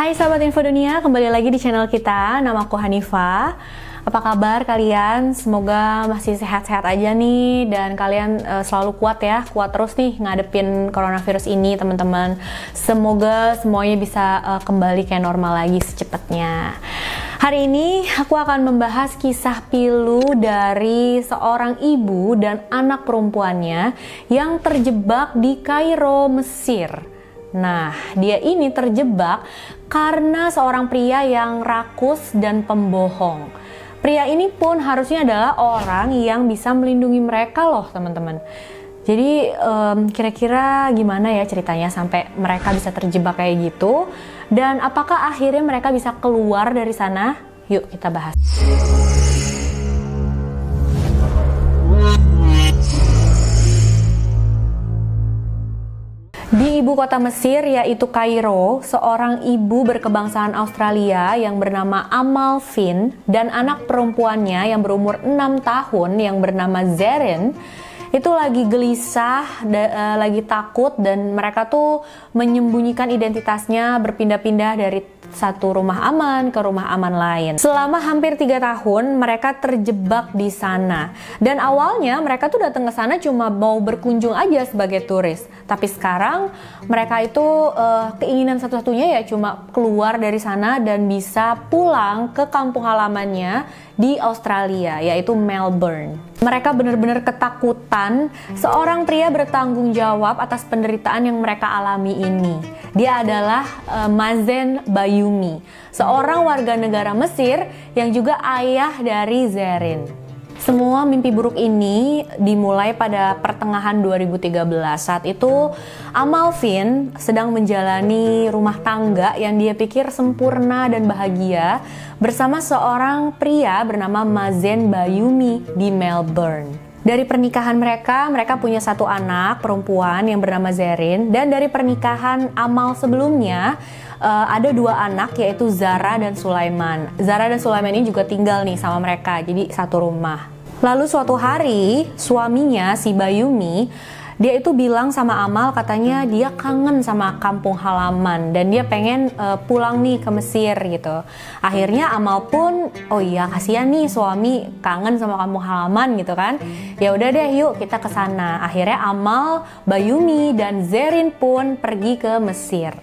Hai sahabat Info Dunia, kembali lagi di channel kita. Nama aku Hanifah. Apa kabar kalian? Semoga masih sehat-sehat aja nih, dan kalian selalu kuat ya, kuat terus nih ngadepin coronavirus ini teman-teman. Semoga semuanya bisa kembali kayak normal lagi secepatnya. Hari ini aku akan membahas kisah pilu dari seorang ibu dan anak perempuannya yang terjebak di Kairo, Mesir. Nah, dia ini terjebak karena seorang pria yang rakus dan pembohong. Pria ini pun harusnya adalah orang yang bisa melindungi mereka loh teman-teman. Jadi kira-kira gimana ya ceritanya sampai mereka bisa terjebak kayak gitu? Dan apakah akhirnya mereka bisa keluar dari sana? Yuk kita bahas. Di ibu kota Mesir yaitu Kairo, seorang ibu berkebangsaan Australia yang bernama Amal Finn dan anak perempuannya yang berumur 6 tahun yang bernama Zerrin itu lagi gelisah, lagi takut, dan mereka tuh menyembunyikan identitasnya, berpindah-pindah dari satu rumah aman ke rumah aman lain. Selama hampir 3 tahun mereka terjebak di sana. Dan awalnya mereka tuh datang ke sana cuma mau berkunjung aja sebagai turis. Tapi sekarang mereka itu keinginan satu-satunya ya cuma keluar dari sana dan bisa pulang ke kampung halamannya di Australia, yaitu Melbourne. Mereka benar-benar ketakutan. Seorang pria bertanggung jawab atas penderitaan yang mereka alami ini. Dia adalah Mazen Bayoumi, seorang warga negara Mesir yang juga ayah dari Zerrin. Semua mimpi buruk ini dimulai pada pertengahan 2013. Saat itu Amal Finn sedang menjalani rumah tangga yang dia pikir sempurna dan bahagia bersama seorang pria bernama Mazen Bayoumi di Melbourne. Dari pernikahan mereka punya satu anak perempuan yang bernama Zerrin, dan dari pernikahan Amal sebelumnya ada 2 anak yaitu Zara dan Sulaiman. Zara dan Sulaiman ini juga tinggal nih sama mereka, jadi satu rumah. Lalu suatu hari suaminya si Bayoumi dia itu bilang sama Amal, katanya dia kangen sama kampung halaman dan dia pengen pulang nih ke Mesir gitu. Akhirnya Amal pun, oh iya kasihan nih suami kangen sama kampung halaman gitu kan. Ya udah deh yuk kita ke sana. Akhirnya Amal, Bayoumi dan Zerrin pun pergi ke Mesir.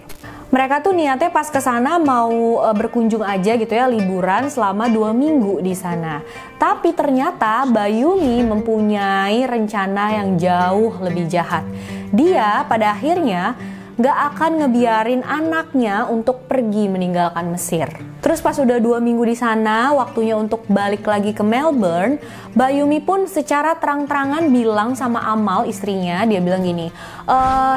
Mereka tuh niatnya pas ke sana mau berkunjung aja gitu ya, liburan selama 2 minggu di sana. Tapi ternyata Bayoumi mempunyai rencana yang jauh lebih jahat. Dia pada akhirnya gak akan ngebiarin anaknya untuk pergi meninggalkan Mesir. Terus pas udah 2 minggu di sana, waktunya untuk balik lagi ke Melbourne, Bayoumi pun secara terang-terangan bilang sama Amal istrinya, dia bilang gini,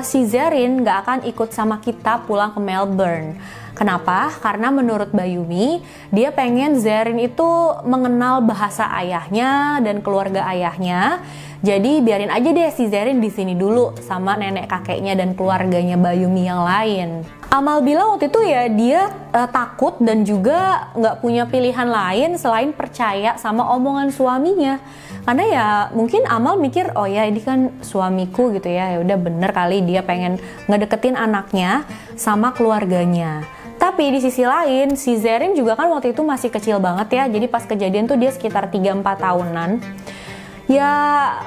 si Zerrin gak akan ikut sama kita pulang ke Melbourne. Kenapa? Karena menurut Bayoumi, dia pengen Zerrin itu mengenal bahasa ayahnya dan keluarga ayahnya. Jadi biarin aja deh si Zerrin di sini dulu sama nenek kakeknya dan keluarganya Bayoumi yang lain. Amal bilang waktu itu ya dia takut dan juga nggak punya pilihan lain selain percaya sama omongan suaminya. Karena ya mungkin Amal mikir, oh ya ini kan suamiku gitu ya, ya udah bener kali dia pengen ngedeketin anaknya sama keluarganya. Tapi di sisi lain, si Zerrin juga kan waktu itu masih kecil banget ya. Jadi pas kejadian tuh dia sekitar 3-4 tahunan. Ya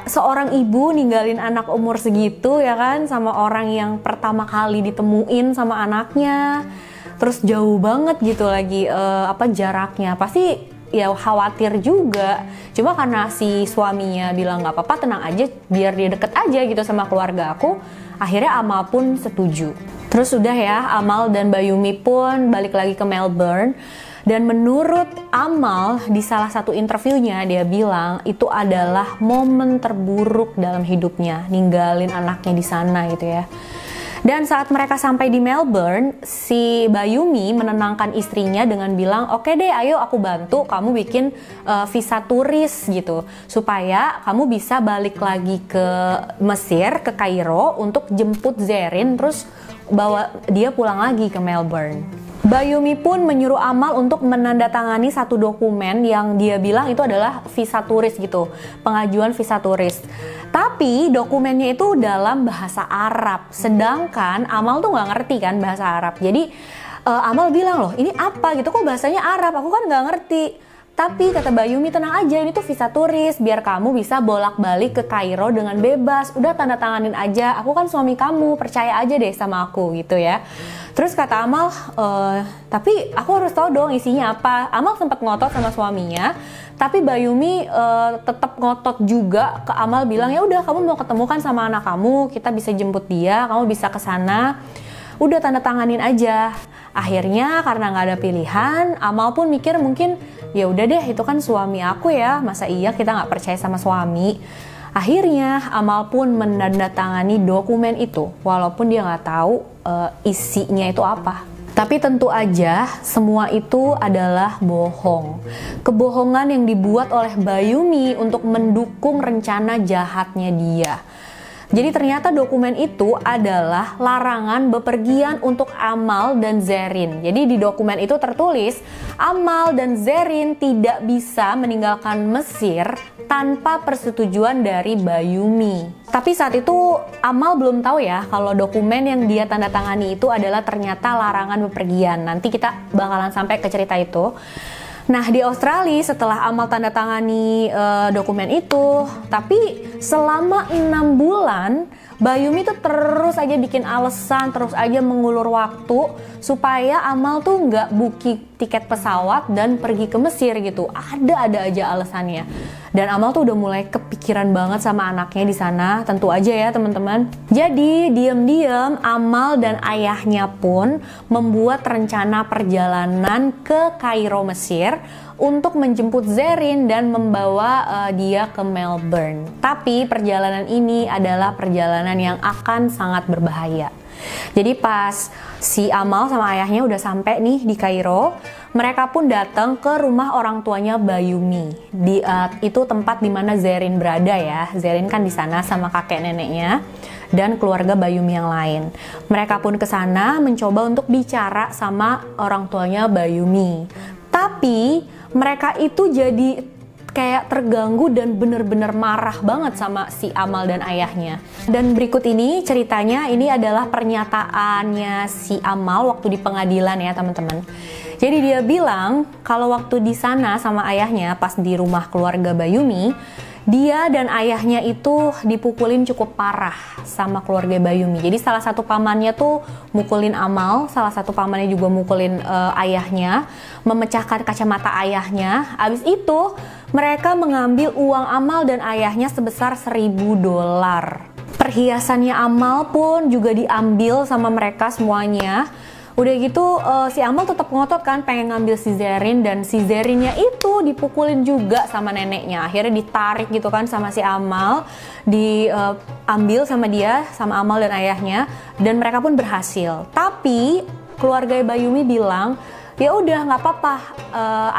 seorang ibu ninggalin anak umur segitu ya kan, sama orang yang pertama kali ditemuin sama anaknya. Terus jauh banget gitu lagi jaraknya. Pasti ya khawatir juga. Cuma karena si suaminya bilang gak apa-apa, tenang aja, biar dia deket aja gitu sama keluarga aku. Akhirnya Amal pun setuju. Terus udah ya, Amal dan Bayoumi pun balik lagi ke Melbourne. Dan menurut Amal di salah satu interviewnya dia bilang itu adalah momen terburuk dalam hidupnya, ninggalin anaknya di sana gitu ya. Dan saat mereka sampai di Melbourne, si Bayoumi menenangkan istrinya dengan bilang, oke deh ayo aku bantu kamu bikin visa turis gitu, supaya kamu bisa balik lagi ke Mesir, ke Kairo untuk jemput Zerrin terus bawa dia pulang lagi ke Melbourne. Bayoumi pun menyuruh Amal untuk menandatangani satu dokumen yang dia bilang itu adalah visa turis gitu, pengajuan visa turis. Tapi dokumennya itu dalam bahasa Arab, sedangkan Amal tuh nggak ngerti kan bahasa Arab. Jadi Amal bilang, loh ini apa gitu, kok bahasanya Arab, aku kan nggak ngerti. Tapi kata Bayumi, tenang aja, ini tuh visa turis, biar kamu bisa bolak-balik ke Kairo dengan bebas. Udah tanda tanganin aja, aku kan suami kamu, percaya aja deh sama aku gitu ya. Terus kata Amal, tapi aku harus tahu dong isinya apa. Amal sempat ngotot sama suaminya, tapi Bayumi tetap ngotot juga ke Amal, bilang ya udah kamu mau ketemu kan sama anak kamu, kita bisa jemput dia, kamu bisa ke sana. Udah tanda tanganin aja. Akhirnya karena nggak ada pilihan, Amal pun mikir mungkin ya udah deh itu kan suami aku ya, masa iya kita nggak percaya sama suami. Akhirnya Amal pun menandatangani dokumen itu walaupun dia nggak tahu isinya itu apa. Tapi tentu aja semua itu adalah bohong. Kebohongan yang dibuat oleh Bayumi untuk mendukung rencana jahatnya dia. Jadi ternyata dokumen itu adalah larangan bepergian untuk Amal dan Zerrin. Jadi di dokumen itu tertulis Amal dan Zerrin tidak bisa meninggalkan Mesir tanpa persetujuan dari Bayumi. Tapi saat itu Amal belum tahu ya kalau dokumen yang dia tanda tangani itu adalah ternyata larangan bepergian. Nanti kita bakalan sampai ke cerita itu. Nah di Australia setelah Amal tanda tangani dokumen itu, tapi selama 6 bulan Bayumi tuh terus aja bikin alasan, terus aja mengulur waktu supaya Amal tuh nggak booking tiket pesawat dan pergi ke Mesir gitu. Ada aja alasannya. Dan Amal tuh udah mulai kepikiran banget sama anaknya di sana, tentu aja ya teman-teman. Jadi diam-diam Amal dan ayahnya pun membuat rencana perjalanan ke Kairo Mesir untuk menjemput Zerrin dan membawa dia ke Melbourne. Tapi perjalanan ini adalah perjalanan yang akan sangat berbahaya. Jadi pas si Amal sama ayahnya udah sampai nih di Kairo, mereka pun datang ke rumah orang tuanya Bayumi. Itu tempat dimana Zerrin berada ya. Zerrin kan di sana sama kakek neneknya dan keluarga Bayumi yang lain. Mereka pun ke sana mencoba untuk bicara sama orang tuanya Bayumi. Tapi mereka itu jadi kayak terganggu dan bener-bener marah banget sama si Amal dan ayahnya. Dan berikut ini ceritanya, ini adalah pernyataannya si Amal waktu di pengadilan ya teman-teman. Jadi dia bilang kalau waktu di sana sama ayahnya pas di rumah keluarga Bayumi, dia dan ayahnya itu dipukulin cukup parah sama keluarga Bayumi. Jadi salah satu pamannya tuh mukulin Amal, salah satu pamannya juga mukulin ayahnya, memecahkan kacamata ayahnya. Abis itu mereka mengambil uang Amal dan ayahnya sebesar $1.000. Perhiasannya Amal pun juga diambil sama mereka semuanya. Udah gitu si Amal tetap ngotot kan pengen ngambil si Zerrin, dan si Zerrinnya itu dipukulin juga sama neneknya. Akhirnya ditarik gitu kan sama si Amal, diambil sama dia, sama Amal dan ayahnya, dan mereka pun berhasil. Tapi keluarga Bayumi bilang, ya udah nggak apa-apa,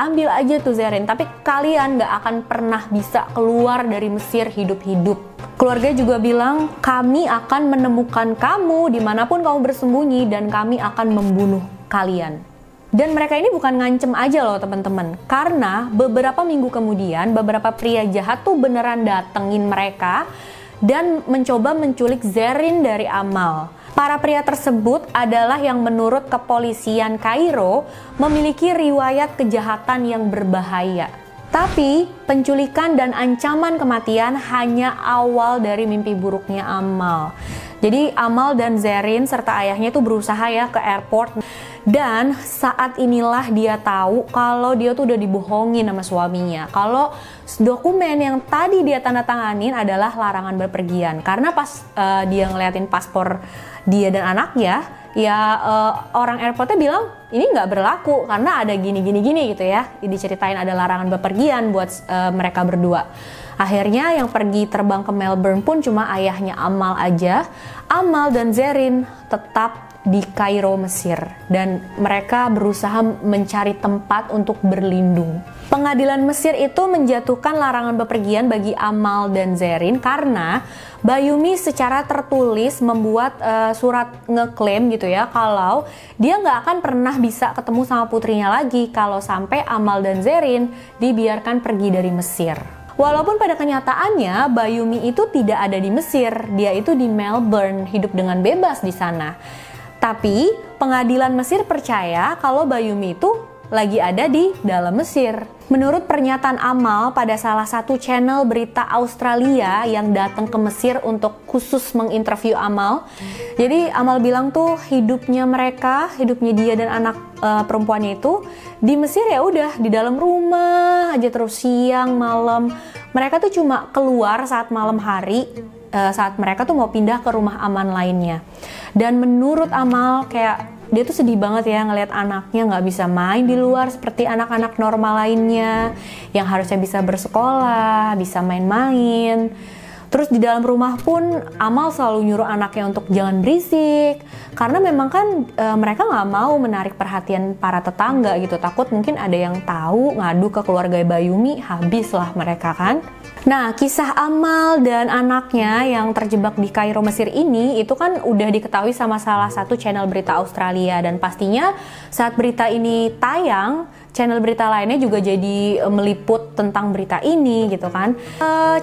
ambil aja tuh Zerrin, tapi kalian nggak akan pernah bisa keluar dari Mesir hidup-hidup. Keluarga juga bilang, kami akan menemukan kamu dimanapun kamu bersembunyi dan kami akan membunuh kalian. Dan mereka ini bukan ngancem aja loh teman-teman, karena beberapa minggu kemudian beberapa pria jahat tuh beneran datengin mereka dan mencoba menculik Zerrin dari Amal. Para pria tersebut adalah yang menurut kepolisian Kairo memiliki riwayat kejahatan yang berbahaya. Tapi penculikan dan ancaman kematian hanya awal dari mimpi buruknya Amal. Jadi Amal dan Zerrin serta ayahnya itu berusaha ya ke airport. Dan saat inilah dia tahu kalau dia tuh udah dibohongin sama suaminya. Kalau dokumen yang tadi dia tanda tanganin adalah larangan berpergian. Karena pas dia ngeliatin paspor dia dan anaknya, ya orang airportnya bilang ini nggak berlaku karena ada gini gitu ya. Diceritain ada larangan bepergian buat mereka berdua. Akhirnya yang pergi terbang ke Melbourne pun cuma ayahnya Amal aja. Amal dan Zerrin tetap di Kairo, Mesir, dan mereka berusaha mencari tempat untuk berlindung. Pengadilan Mesir itu menjatuhkan larangan bepergian bagi Amal dan Zerrin karena Bayumi secara tertulis membuat surat ngeklaim gitu ya, kalau dia nggak akan pernah bisa ketemu sama putrinya lagi kalau sampai Amal dan Zerrin dibiarkan pergi dari Mesir. Walaupun pada kenyataannya Bayumi itu tidak ada di Mesir, dia itu di Melbourne, hidup dengan bebas di sana. Tapi pengadilan Mesir percaya kalau Bayoumi itu lagi ada di dalam Mesir. Menurut pernyataan Amal pada salah satu channel berita Australia yang datang ke Mesir untuk khusus menginterview Amal, jadi Amal bilang tuh hidupnya dia dan anak perempuannya itu di Mesir ya udah di dalam rumah aja terus siang malam. Mereka tuh cuma keluar saat malam hari, saat mereka tuh mau pindah ke rumah aman lainnya. Dan menurut Amal kayak dia tuh sedih banget ya ngelihat anaknya nggak bisa main di luar seperti anak-anak normal lainnya yang harusnya bisa bersekolah, bisa main-main. Terus di dalam rumah pun Amal selalu nyuruh anaknya untuk jangan berisik karena memang kan mereka nggak mau menarik perhatian para tetangga gitu, takut mungkin ada yang tahu ngadu ke keluarga Bayoumi, habislah mereka kan. Nah, kisah Amal dan anaknya yang terjebak di Kairo, Mesir ini itu kan udah diketahui sama salah satu channel berita Australia, dan pastinya saat berita ini tayang, channel berita lainnya juga jadi meliput tentang berita ini gitu kan.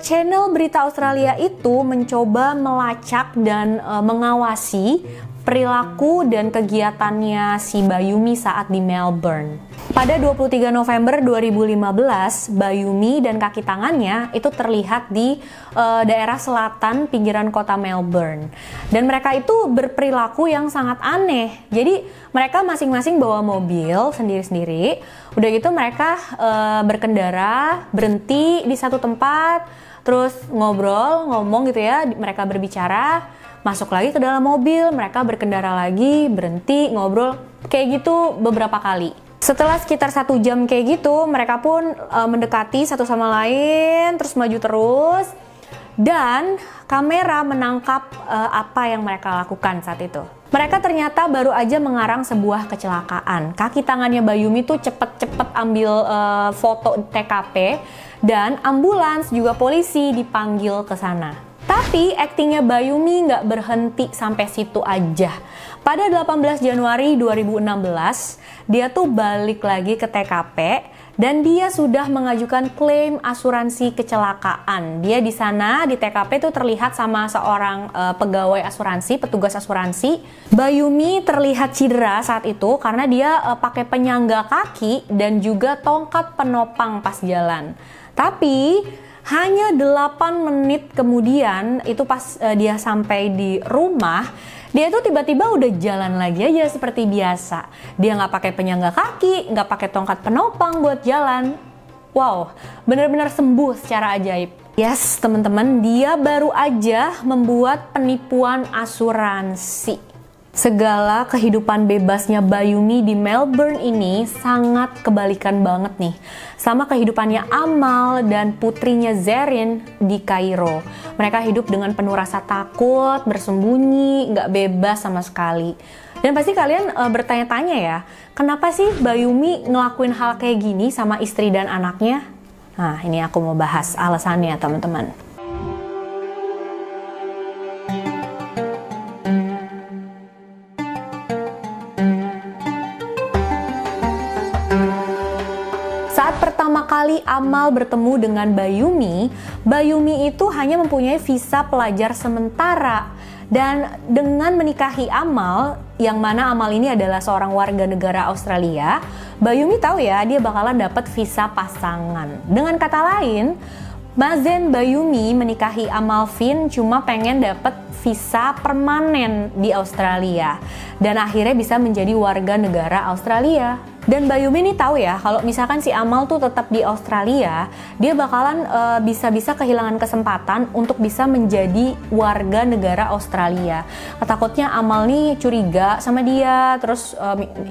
Channel berita Australia itu mencoba melacak dan mengawasi perilaku dan kegiatannya si Bayoumi saat di Melbourne. Pada 23 November 2015, Bayoumi dan kaki tangannya itu terlihat di daerah selatan pinggiran kota Melbourne. Dan mereka itu berperilaku yang sangat aneh. Jadi mereka masing-masing bawa mobil sendiri-sendiri. Udah gitu mereka berkendara, berhenti di satu tempat, terus ngomong gitu ya, mereka berbicara, masuk lagi ke dalam mobil, mereka berkendara lagi, berhenti, ngobrol, kayak gitu beberapa kali. Setelah sekitar 1 jam kayak gitu, mereka pun mendekati satu sama lain, terus maju terus, dan kamera menangkap apa yang mereka lakukan saat itu. Mereka ternyata baru aja mengarang sebuah kecelakaan. Kaki tangannya Bayoumi tuh cepet-cepet ambil foto TKP, dan ambulans juga polisi dipanggil ke sana. Tapi aktingnya Bayoumi nggak berhenti sampai situ aja. Pada 18 Januari 2016, dia tuh balik lagi ke TKP dan dia sudah mengajukan klaim asuransi kecelakaan. Dia di sana di TKP tuh terlihat sama seorang pegawai asuransi, petugas asuransi. Bayoumi terlihat cedera saat itu karena dia pakai penyangga kaki dan juga tongkat penopang pas jalan. Tapi hanya 8 menit kemudian, itu pas dia sampai di rumah, dia tuh tiba-tiba udah jalan lagi aja seperti biasa. Dia nggak pakai penyangga kaki, nggak pakai tongkat penopang buat jalan. Wow, benar-benar sembuh secara ajaib. Yes, teman-teman, dia baru aja membuat penipuan asuransi. Segala kehidupan bebasnya Bayoumi di Melbourne ini sangat kebalikan banget nih sama kehidupannya Amal dan putrinya Zerrin di Kairo. Mereka hidup dengan penuh rasa takut, bersembunyi, nggak bebas sama sekali. Dan pasti kalian bertanya-tanya ya, kenapa sih Bayoumi ngelakuin hal kayak gini sama istri dan anaknya? Nah, ini aku mau bahas alasannya, teman-teman. Saat pertama kali Amal bertemu dengan Bayoumi itu hanya mempunyai visa pelajar sementara. Dan dengan menikahi Amal, yang mana Amal ini adalah seorang warga negara Australia, Bayoumi tahu ya dia bakalan dapat visa pasangan. Dengan kata lain, Mazen Bayoumi menikahi Amal Fin cuma pengen dapat visa permanen di Australia dan akhirnya bisa menjadi warga negara Australia. Dan Bayoumi ini tahu ya kalau misalkan si Amal tuh tetap di Australia, dia bakalan bisa-bisa kehilangan kesempatan untuk bisa menjadi warga negara Australia. Takutnya Amal nih curiga sama dia, terus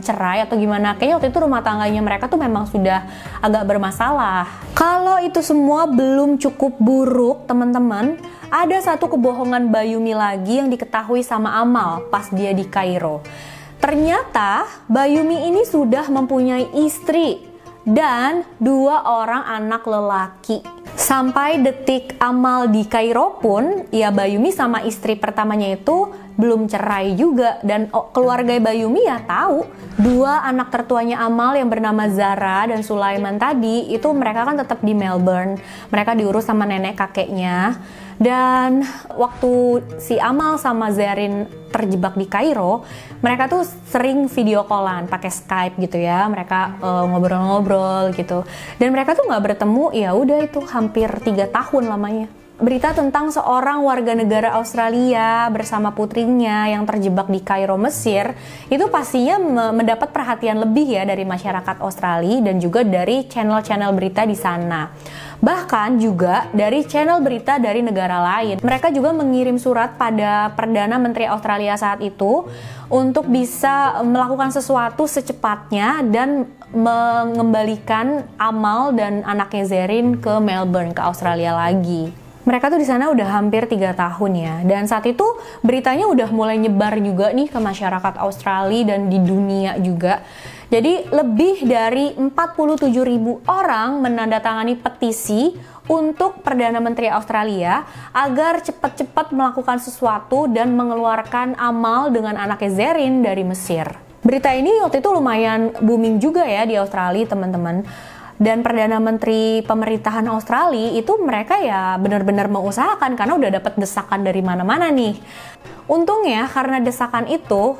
cerai atau gimana. Kayaknya waktu itu rumah tangganya mereka tuh memang sudah agak bermasalah. Kalau itu semua belum cukup buruk, teman-teman, ada satu kebohongan Bayoumi lagi yang diketahui sama Amal pas dia di Kairo. Ternyata Bayoumi ini sudah mempunyai istri dan 2 orang anak lelaki. Sampai detik Amal di Kairo pun, ya Bayoumi sama istri pertamanya itu belum cerai juga, dan keluarga Bayoumi ya tahu. Dua anak tertuanya Amal yang bernama Zara dan Sulaiman tadi itu mereka kan tetap di Melbourne. Mereka diurus sama nenek kakeknya. Dan waktu si Amal sama Zerrin terjebak di Kairo, mereka tuh sering video callan pakai Skype gitu ya. Mereka ngobrol-ngobrol gitu. Dan mereka tuh nggak bertemu ya udah itu hampir 3 tahun lamanya. Berita tentang seorang warga negara Australia bersama putrinya yang terjebak di Kairo, Mesir, itu pastinya mendapat perhatian lebih ya dari masyarakat Australia dan juga dari channel-channel berita di sana. Bahkan juga dari channel berita dari negara lain. Mereka juga mengirim surat pada Perdana Menteri Australia saat itu untuk bisa melakukan sesuatu secepatnya dan mengembalikan Amal dan anaknya Zerrin ke Melbourne, ke Australia lagi. Mereka tuh di sana udah hampir 3 tahun ya, dan saat itu beritanya udah mulai nyebar juga nih ke masyarakat Australia dan di dunia juga. Jadi lebih dari 47.000 orang menandatangani petisi untuk Perdana Menteri Australia agar cepat-cepat melakukan sesuatu dan mengeluarkan Amal dengan anaknya Zerrin dari Mesir. Berita ini waktu itu lumayan booming juga ya di Australia, teman-teman. Dan Perdana Menteri pemerintahan Australia itu mereka ya benar-benar mengusahakan karena udah dapat desakan dari mana-mana nih. Untungnya karena desakan itu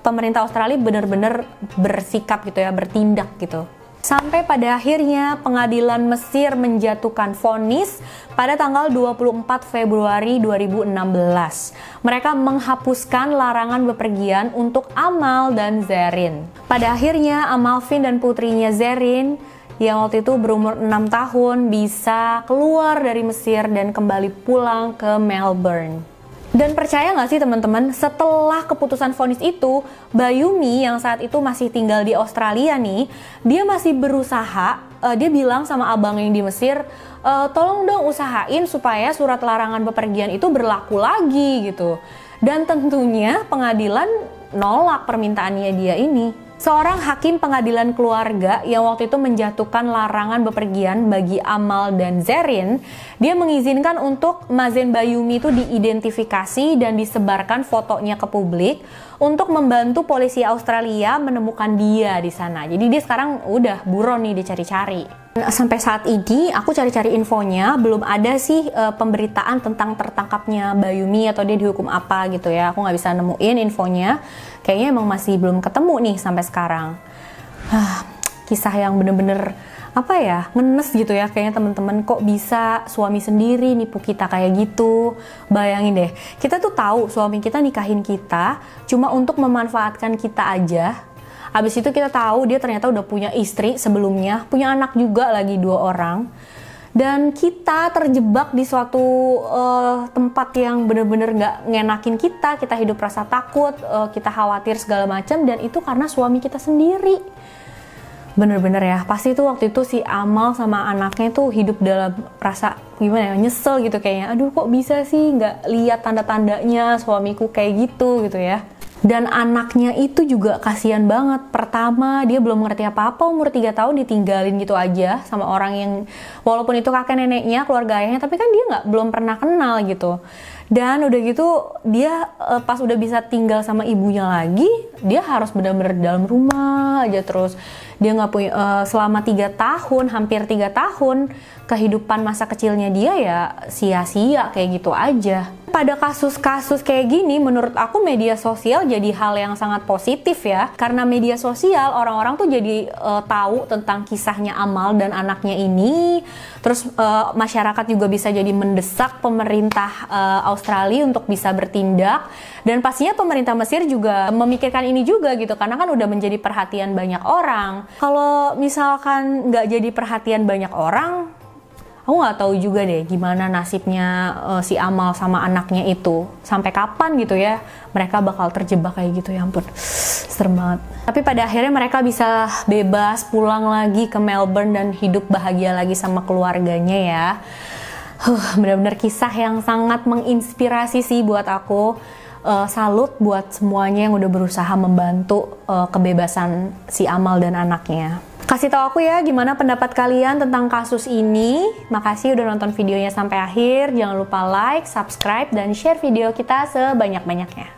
pemerintah Australia benar-benar bersikap gitu ya, bertindak gitu. Sampai pada akhirnya pengadilan Mesir menjatuhkan vonis pada tanggal 24 Februari 2016. Mereka menghapuskan larangan bepergian untuk Amal dan Zerrin. Pada akhirnya Amalfin dan putrinya Zerrin yang waktu itu berumur 6 tahun bisa keluar dari Mesir dan kembali pulang ke Melbourne. Dan percaya nggak sih teman-teman, setelah keputusan vonis itu, Bayoumi yang saat itu masih tinggal di Australia nih, dia masih berusaha, dia bilang sama abang yang di Mesir, tolong dong usahain supaya surat larangan bepergian itu berlaku lagi gitu. Dan tentunya pengadilan nolak permintaannya dia ini. Seorang hakim pengadilan keluarga yang waktu itu menjatuhkan larangan bepergian bagi Amal dan Zerrin, dia mengizinkan untuk Mazen Bayoumi itu diidentifikasi dan disebarkan fotonya ke publik untuk membantu polisi Australia menemukan dia di sana. Jadi dia sekarang udah buron nih dicari-cari. Sampai saat ini aku cari-cari infonya, belum ada sih pemberitaan tentang tertangkapnya Bayoumi atau dia dihukum apa gitu ya. Aku nggak bisa nemuin infonya. Kayaknya emang masih belum ketemu nih sampai sekarang. Kisah yang bener-bener apa ya, ngenes gitu ya kayaknya teman-teman. Kok bisa suami sendiri nipu kita kayak gitu? Bayangin deh, kita tuh tahu suami kita nikahin kita cuma untuk memanfaatkan kita aja. Habis itu kita tahu dia ternyata udah punya istri sebelumnya, punya anak juga lagi 2 orang. Dan kita terjebak di suatu tempat yang bener-bener gak ngenakin kita hidup rasa takut, kita khawatir segala macam, dan itu karena suami kita sendiri. Bener-bener ya, pasti tuh waktu itu si Amal sama anaknya tuh hidup dalam rasa gimana ya, nyesel gitu kayaknya. Aduh kok bisa sih gak lihat tanda-tandanya suamiku kayak gitu ya. Dan anaknya itu juga kasihan banget. Pertama, dia belum ngerti apa-apa, umur 3 tahun ditinggalin gitu aja sama orang yang walaupun itu kakek neneknya, keluarga ayahnya, tapi kan dia belum pernah kenal gitu. Dan udah gitu dia pas udah bisa tinggal sama ibunya lagi, dia harus benar-benar dalam rumah aja terus. Dia nggak punya selama 3 tahun, hampir 3 tahun kehidupan masa kecilnya dia ya sia-sia kayak gitu aja. Pada kasus-kasus kayak gini, menurut aku media sosial jadi hal yang sangat positif ya. Karena media sosial, orang-orang tuh jadi tahu tentang kisahnya Amal dan anaknya ini. Terus masyarakat juga bisa jadi mendesak pemerintah Australia untuk bisa bertindak. Dan pastinya pemerintah Mesir juga memikirkan ini juga gitu, karena kan udah menjadi perhatian banyak orang. Kalau misalkan nggak jadi perhatian banyak orang, aku nggak tahu juga deh gimana nasibnya si Amal sama anaknya itu. Sampai kapan gitu ya mereka bakal terjebak kayak gitu, ya ampun. Serem banget. Tapi pada akhirnya mereka bisa bebas pulang lagi ke Melbourne dan hidup bahagia lagi sama keluarganya ya. Benar-benar kisah yang sangat menginspirasi sih buat aku. Salut buat semuanya yang udah berusaha membantu kebebasan si Amal dan anaknya. Kasih tahu aku ya gimana pendapat kalian tentang kasus ini. Makasih udah nonton videonya sampai akhir. Jangan lupa like, subscribe, dan share video kita sebanyak-banyaknya.